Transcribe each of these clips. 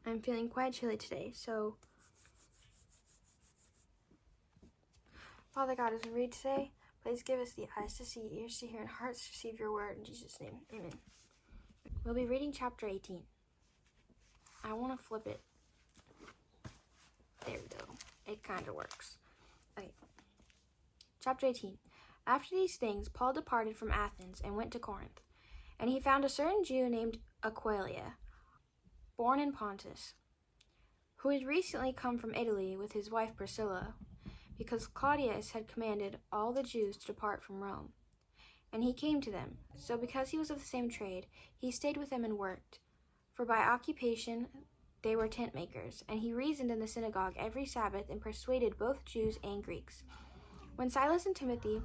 I'm feeling quite chilly today, so Father God, as we read today, please give us the eyes to see, ears to hear, and hearts to receive your word. In Jesus' name, amen. We'll be reading chapter 18. I want to flip it. There we go. It kind of works. Okay. Chapter 18. After these things, Paul departed from Athens and went to Corinth. And he found a certain Jew named Aquila, born in Pontus, who had recently come from Italy with his wife Priscilla, because Claudius had commanded all the Jews to depart from Rome. And he came to them. So because he was of the same trade, he stayed with them and worked. For by occupation they were tent makers. And he reasoned in the synagogue every Sabbath and persuaded both Jews and Greeks. When Silas and Timothy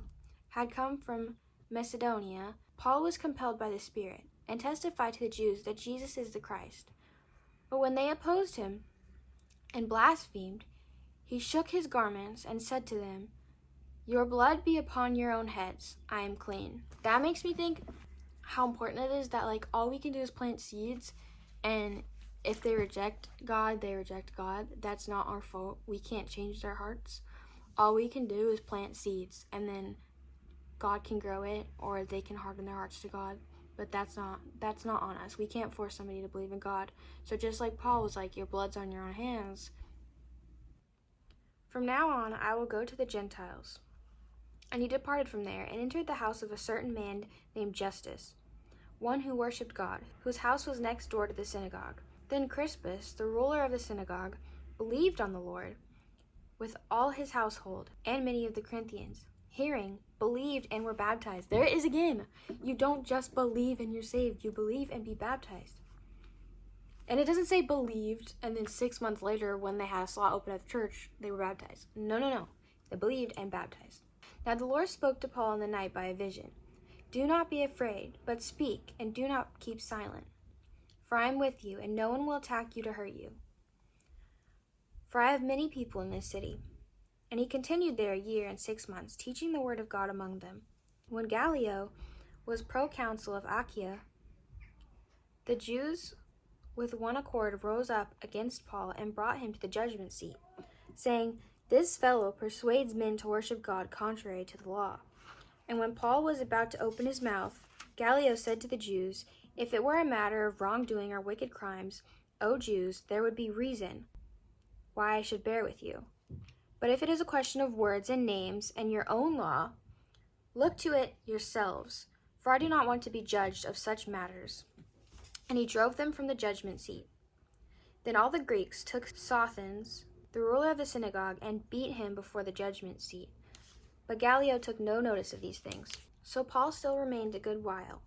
had come from Macedonia, Paul was compelled by the Spirit, and testified to the Jews that Jesus is the Christ. But when they opposed him and blasphemed, he shook his garments and said to them, "Your blood be upon your own heads. I am clean." That makes me think how important it is that all we can do is plant seeds, and if they reject God, they reject God. That's not our fault. We can't change their hearts. All we can do is plant seeds, and then God can grow it, or they can harden their hearts to God. But that's not on us. We can't force somebody to believe in God. So just like Paul was like, your blood's on your own hands. From now on, I will go to the Gentiles. And he departed from there, and entered the house of a certain man named Justus, one who worshipped God, whose house was next door to the synagogue. Then Crispus, the ruler of the synagogue, believed on the Lord with all his household, and many of the Corinthians, hearing, believed and were baptized. There it is again. You don't just believe and you're saved. You believe and be baptized. And it doesn't say believed, and then 6 months later, when they had a slot open at the church, they were baptized. No. They believed and baptized. Now the Lord spoke to Paul in the night by a vision. "Do not be afraid, but speak, and do not keep silent. For I am with you, and no one will attack you to hurt you. For I have many people in this city." And he continued there 1 year and 6 months, teaching the word of God among them. When Gallio was proconsul of Achaia, the Jews with one accord rose up against Paul and brought him to the judgment seat, saying, "This fellow persuades men to worship God contrary to the law." And when Paul was about to open his mouth, Gallio said to the Jews, "If it were a matter of wrongdoing or wicked crimes, O Jews, there would be reason why I should bear with you. But if it is a question of words and names and your own law, look to it yourselves, for I do not want to be judged of such matters." And he drove them from the judgment seat. Then all the Greeks took Sosthenes, the ruler of the synagogue, and beat him before the judgment seat. But Gallio took no notice of these things. So Paul still remained a good while.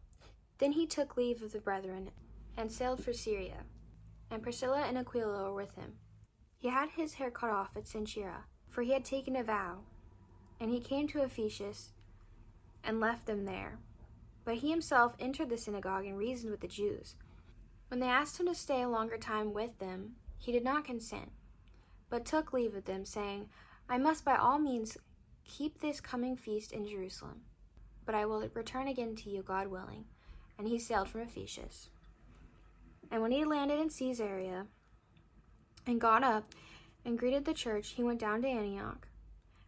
Then he took leave of the brethren and sailed for Syria, and Priscilla and Aquila were with him. He had his hair cut off at Cenchrea, for he had taken a vow, and he came to Ephesus and left them there. But he himself entered the synagogue and reasoned with the Jews. When they asked him to stay a longer time with them, he did not consent, but took leave of them, saying, "I must by all means keep this coming feast in Jerusalem, but I will return again to you, God willing." And he sailed from Ephesus. And when he landed in Caesarea and got up and greeted the church, he went down to Antioch.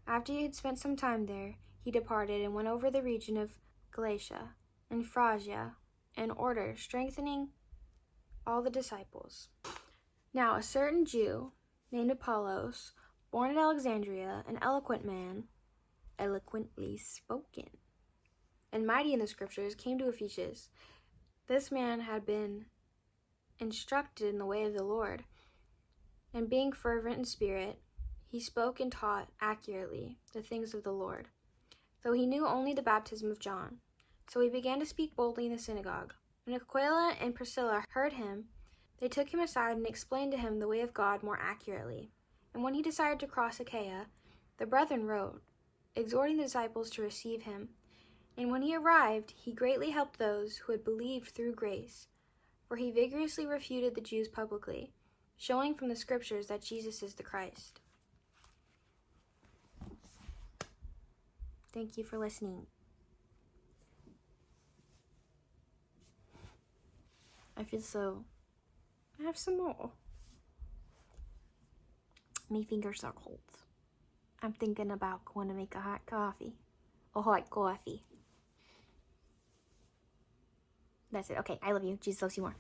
After he had spent some time there, he departed and went over the region of Galatia and Phrygia in order, strengthening all the disciples. Now a certain Jew named Apollos, born at Alexandria, an eloquent man, eloquently spoken, and mighty in the scriptures, came to Ephesus. This man had been instructed in the way of the Lord, and being fervent in spirit, he spoke and taught accurately the things of the Lord, though he knew only the baptism of John. So he began to speak boldly in the synagogue. When Aquila and Priscilla heard him, they took him aside and explained to him the way of God more accurately. And when he desired to cross Achaia, the brethren wrote, exhorting the disciples to receive him. And when he arrived, he greatly helped those who had believed through grace, for he vigorously refuted the Jews publicly, showing from the scriptures that Jesus is the Christ. Thank you for listening. I have some more. My fingers are cold. I'm thinking about going to make a hot coffee. A hot coffee. That's it. Okay, I love you. Jesus loves you more.